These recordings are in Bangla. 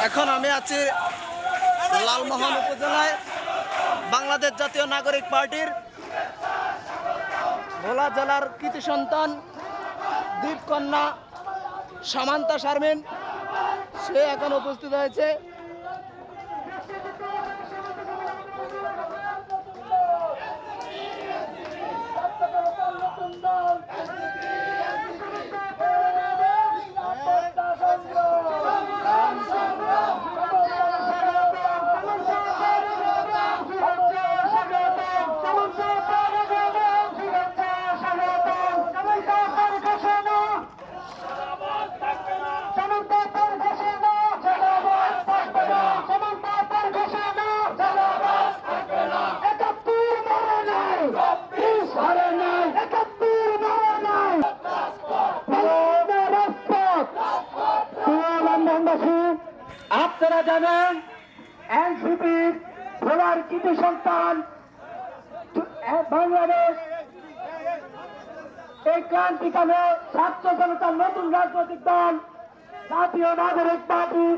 এখন আমি আছি লালমোহন উপজেলায় বাংলাদেশ জাতীয় নাগরিক পার্টির ভোলা জেলার কৃতি সন্তান দ্বীপকন্যা সামান্তা শারমিন সে এখন উপস্থিত হয়েছে। আপনারা জানেন এনসিপির ভোলার কৃতি সন্তান বাংলাদেশ এই ক্রান্তিকালে ছাত্র জনতার নতুন রাজনৈতিক দল জাতীয় নাগরিক পার্টির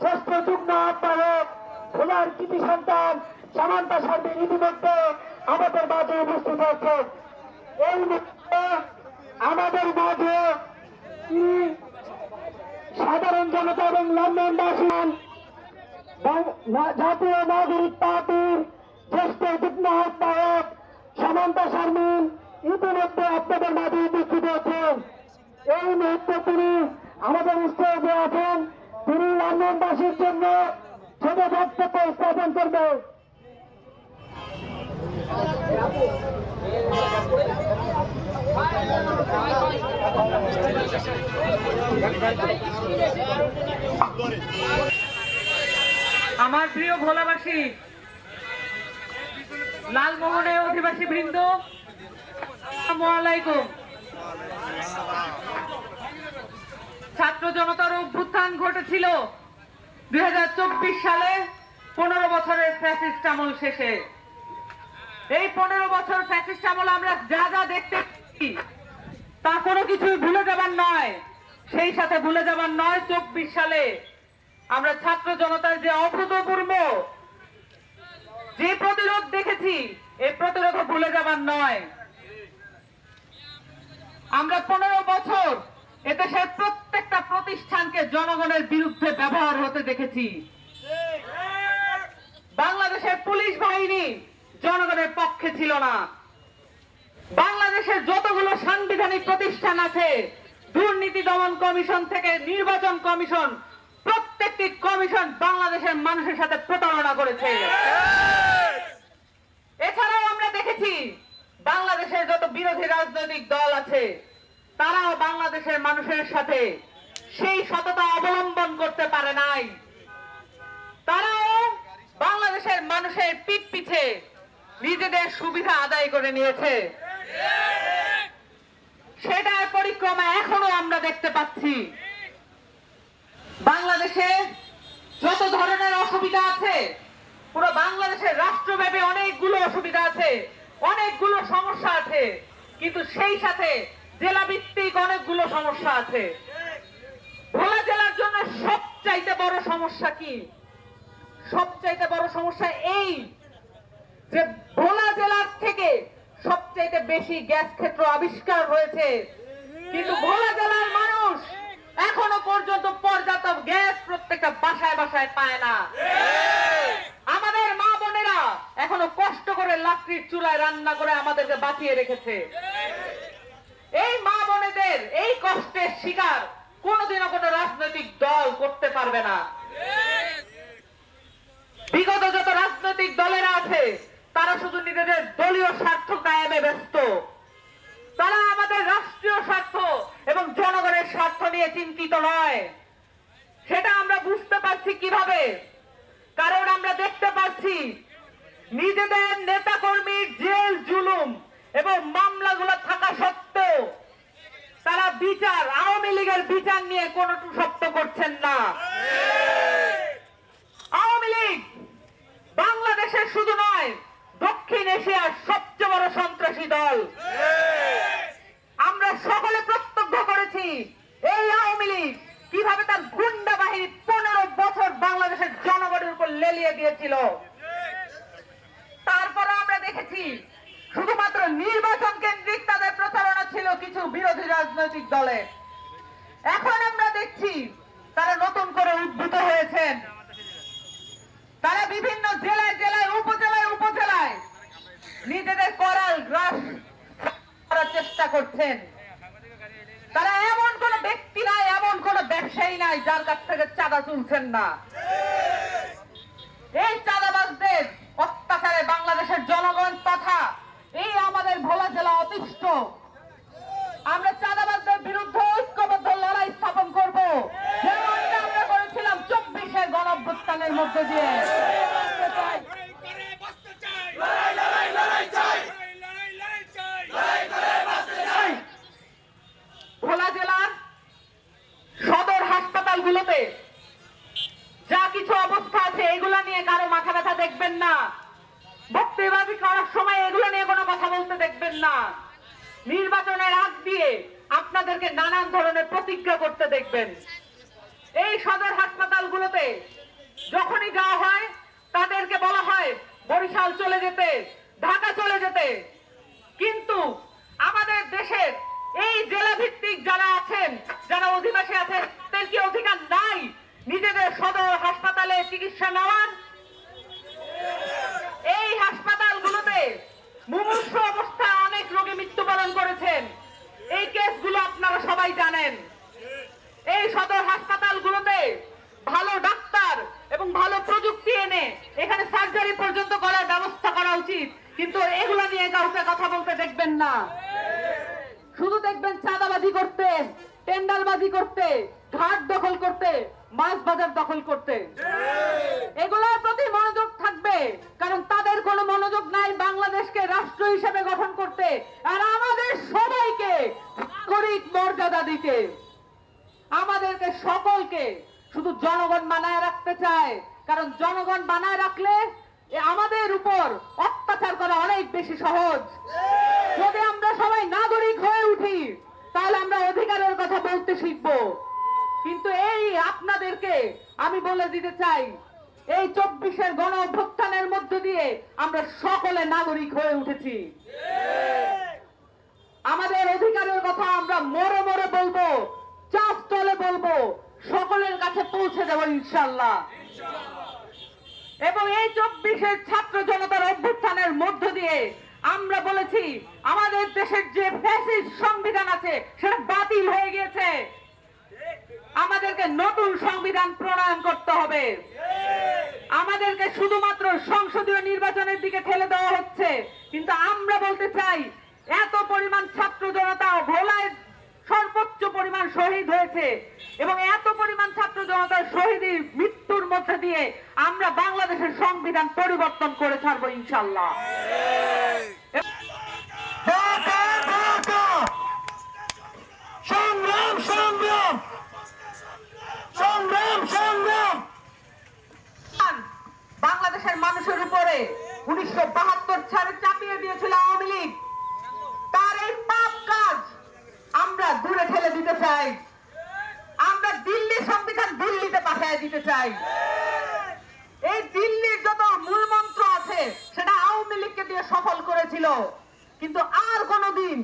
শ্রেষ্ঠ যুগ্ম আহ্বায়ক ভোলার কৃতি সন্তান সামান্তা শারমিন ইতিমধ্যে আমাদের মাঝে উপস্থিত হয়েছে। এই মুহূর্তে আমাদের মাঝে সাধারণ জনতা এবং লন্ডনবাসী জাতীয় নাগরিক পার্টির জ্যেষ্ঠ যুগ্ম আহ্বায়ক সামান্তা শারমিন ইতিমধ্যে আপনাদের মাঝে উপস্থিত হয়েছেন। এই মুহূর্তে তিনি আমাদের স্টেজে আছেন। তিনি লন্ডনবাসীর জন্য ছোট বক্তব্য স্থাপন করবেন। আমার প্রিয় ভোলাবাসী, লালমোহনের অধিবাসী বৃন্দ, আসসালামু আলাইকুম। ছাত্র জনতার অভ্যুত্থান ঘটেছিল 2024 সালে 15 বছরের ফ্যাসিস্ট আমল শেষে। এই 15 বছর ফ্যাসিস্ট আমল আমরা যা যা দেখতে পাচ্ছি তা কোনো কিছুই ভুলে যাবার নয়। সেই সাথে ভুলে যাবার নয় 24 সালে আমরা ছাত্র জনতার যে অভূতপূর্ব যে প্রতিরোধ দেখেছি, এই প্রতিরোধ ভুলে যাবার নয়। আমরা 15 বছর এদেশের প্রত্যেকটা প্রতিষ্ঠানকে জনগণের বিরুদ্ধে ব্যবহার হতে দেখেছি। বাংলাদেশের পুলিশ বাহিনী জনগণের পক্ষে ছিল না। বাংলাদেশের যতগুলো সাংবিধানিক প্রতিষ্ঠান আছে, দুর্নীতি দমন কমিশন থেকে নির্বাচন কমিশন, প্রত্যেকটি কমিশন বাংলাদেশের মানুষের সাথে প্রতারণা করেছে। এছাড়াও আমরা দেখেছি বাংলাদেশের যত বিরোধী রাজনৈতিক দল আছে তারাও বাংলাদেশের মানুষের সাথে সেই সততা অবলম্বন করতে পারে নাই। তারাও বাংলাদেশের মানুষের পিঠ পিছে নিজেদের সুবিধা আদায় করে নিয়েছে। সেটার পরিক্রমা এখনো আমরা দেখতে পাচ্ছি। বাংলাদেশে যত ধরনের অসুবিধা আছে, পুরো বাংলাদেশের রাষ্ট্রব্যাপী অনেকগুলো অসুবিধা আছে, অনেকগুলো সমস্যা আছে, কিন্তু সেই সাথে জেলা ভিত্তিক অনেকগুলো সমস্যা আছে। ভোলা জেলার জন্য সবচাইতে বড় সমস্যা কি? সবচাইতে বড় সমস্যা এই যে ভোলা জেলার থেকে সবচাইতে বেশি গ্যাস ক্ষেত্র আবিষ্কার হয়েছে, কিন্তু ভোলা জেলার মানুষ এখনো পর্যন্ত পর্যাপ্ত গ্যাস প্রত্যেকটা বাসায় বাসায় পায় না। আমাদের মা বোনেরা এখনো কষ্ট করে লাকড়ির চুলায় রান্না করে আমাদেরকে বাঁচিয়ে রেখেছে। এই মা বোনেদের এই কষ্টের শিকার কোনোদিনও কোনো রাজনৈতিক দল করতে পারবে না। বিগত যত রাজনৈতিক দলেরা আছে তারা শুধু নিজেদের দলীয় স্বার্থ কায়েমে ব্যস্ত। তারা আমাদের রাষ্ট্রীয় স্বার্থ এবং জনগণের স্বার্থ নিয়ে চিন্তিত নয়। সেটা আমরা বুঝতে পারছি কিভাবে? কারণ আমরা দেখতে পাচ্ছি নিজেদের নেতা কর্মীর জেল জুলুম এবং মামলাগুলো থাকা সত্ত্বেও তারা বিচার, আওয়ামী লীগের বিচার নিয়ে কোনো শব্দ করছেন না। আওয়ামী লীগ বাংলাদেশের শুধু নয়, দক্ষিণ এশিয়ার সবচেয়ে বড় সন্ত্রাসী দল। আমরা সকলে প্রত্যক্ষ করেছি এই আওয়ামী লীগ কিভাবে তার গুন্ডা বাহিনী 15 বছর চাপিয়ে দিয়েছিল। তারপরে আমরা দেখেছি শুধুমাত্র নির্বাচন কেন্দ্রিক তাদের প্রচারণা ছিল কিছু বিরোধী রাজনৈতিক দলের। এখন আমরা দেখছি তারা নতুন করে উদ্ভূত হয়েছেন। তারা বিভিন্ন জেলায় জেলায় উপজেলায় নিজেদের করাল গ্রাস করার চেষ্টা করছেন। তারা এমন কোন ব্যক্তি নাই, এমন কোন ব্যবসায়ী নাই যার কাছ থেকে চাঁদা তুলছেন না। এই চাঁদাবাজদের অত্যাচারে বাংলাদেশের জনগণ তথা এই আমাদের ভোলা জেলা অতিষ্ঠ। আমরা চাঁদাবাজদের বিরুদ্ধে ঐক্যবদ্ধ লড়াই স্থাপন করব, যেমনটা আমরা করেছিলাম 24-এর গণঅভ্যুত্থানের মধ্যে দিয়ে। ভোলা জেলার সদর হাসপাতালগুলোতে যা কিছু অবস্থা আছে এগুলা নিয়ে কারো মাথা ব্যথা দেখবেন না। বক্তৃতাবাজি করার সময় এগুলো নিয়ে কোনো কথা বলতে দেখবেন না। নির্বাচনের আগ দিয়ে আপনাদেরকে নানান ধরনের প্রতিজ্ঞা করতে দেখবেন। এই সদর হাসপাতালগুলোতে যখনই যাওয়া হয় তাদেরকে বলা হয় বরিশাল চলে যেতে, ঢাকা চলে যেতে, কিন্তু আমাদের দেশের এই জেলা ভিত্তিক যারা আছেন, যারা অধিবাসী আছেন, তাদের কি অধিকার নাই নিজেদের সদর হাসপাতালে চিকিৎসা নেওয়ার? এই হাসপাতালগুলোতে মুমূর্ষু অবস্থায় অনেক রোগী মৃত্যুবরণ করেছেন। এই কেসগুলো আপনারা সবাই জানেন। এই সদর হাসপাতালগুলোতে ভালো ডাক্তার এবং ভালো প্রযুক্তি এনে এখানে সার্জারি পর্যন্ত করার ব্যবস্থা করা উচিত, কিন্তু এগুলো নিয়ে কাউকে কথা বলতে দেখবেন না। শুধু দেখবেন চাঁদাবাজি করতে, টেন্ডারবাজি করতে, ঘাট দখল করতে, মাছ বাজার দখল করতে। এগুলোর প্রতি মনোযোগ থাকবে, কারণ তাদের কোনো মনোযোগ নাই বাংলাদেশকে রাষ্ট্র হিসেবে গঠন করতে আর আমাদের সবাইকে নাগরিক মর্যাদা দিতে। আমাদেরকে সকলকে শুধু জনগণ বানায় রাখতে চায়, কারণ জনগণ বানায় রাখলে আমাদের উপর অত্যাচার করা অনেক বেশি সহজ। যদি আমরা সবাই নাগরিক হয়ে উঠি তাহলে আমরা অধিকারের কথা বলতে শিখবো। কিন্তু এই আপনাদেরকে আমি বলে দিতে চাই, এই 24-এর গণ অভ্যুত্থানের মধ্য দিয়ে আমরা সকলে নাগরিক হয়ে উঠেছি। আমাদের অধিকারের কথা আমরা মরে মরে বলবো, চাপ তলে বলবো, সকলের কাছে পৌঁছে দেব ইনশাআল্লাহ। এবং এই 24-এর ছাত্র জনতার অভ্যুত্থানের মধ্য দিয়ে আমরা বলেছি আমাদের দেশের যে ফ্যাসিস্ট সংবিধান আছে সেটা বাতিল হয়ে গিয়েছে। আমাদেরকে নতুন সংবিধান প্রণয়ন করতে হবে। আমাদেরকে শুধুমাত্র সংসদীয় নির্বাচনের দিকে ঠেলে দেওয়া হচ্ছে, কিন্তু আমরা বলতে চাই এত পরিমাণ ছাত্র জনতা ভোলায় সর্বোচ্চ পরিমাণ শহীদ হয়েছে এবং এত পরিমাণ ছাত্র জনতার শহীদের মৃত্যুর মধ্যে দিয়ে আমরা বাংলাদেশের সংবিধান পরিবর্তন করে ছাড়বো ইনশাআল্লাহ। সংগ্রাম সংগ্রাম সংগ্রাম সংগ্রাম বাংলাদেশের মানুষের উপরে 1972 সালে চাপিয়ে দিয়েছিল আওয়ামী লীগ, তার এই পাপ কাজ আমরা দূরে ঠেলে দিতে চাই। আমরা দিল্লির সংবিধান দিল্লিতে পাঠিয়ে দিতে চাই। এই দিল্লির যত মূল মন্ত্র আছে সেটা আওয়ামী লীগকে দিয়ে সফল করেছিল, কিন্তু আর কোনদিন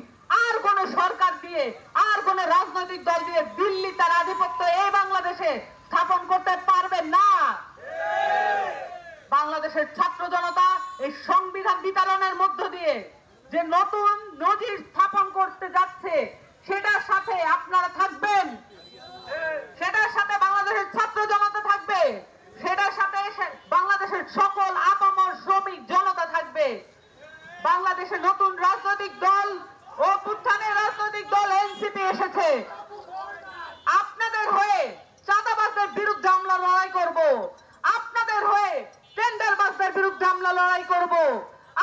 আর কোন সরকার দিয়ে আর কোন রাজনৈতিক দল দিয়ে দিল্লি তার আধিপত্য এই বাংলাদেশে স্থাপন করতে পারবে না। বাংলাদেশের ছাত্র জনতা এই সংবিধান বিতরণের মধ্য দিয়ে যে নতুন নজির স্থাপন করতে যাচ্ছে সেটার সাথে আপনারা থাকবেন, সেটার সাথে বাংলাদেশের ছাত্র জনতা থাকবে, সেটার সাথে বাংলাদেশের সকল আপামর শ্রমিক জনতা থাকবে। বাংলাদেশে নতুন রাজনৈতিক দল ও উত্থানের রাজনৈতিক দল এনসিপি এসেছে। আপনাদের হয়ে চাঁদাবাজদের বিরুদ্ধে আমরা লড়াই করব, আপনাদের হয়ে টেন্ডারবাজদের বিরুদ্ধে আমরা লড়াই করব,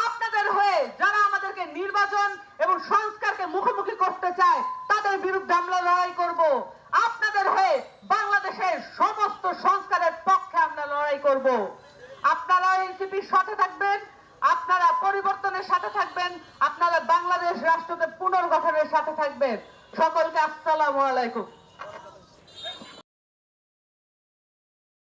আপনাদের হয়ে যারা আমাদেরকে নির্বাচন এবং সংস্কারকে মুখোমুখি করতে চায় তাদের বিরুদ্ধে আমরা লড়াই করব, আপনাদের হয়ে বাংলাদেশের সমস্ত সংস্কারের পক্ষে আমরা লড়াই করব। আপনারা এনসিপির সাথে থাকবেন, আপনারা পরিবর্তনের সাথে থাকবেন, আপনারা বাংলাদেশ রাষ্ট্রকে পুনর্গঠনের সাথে থাকবেন। সকলকে আসসালামু আলাইকুম।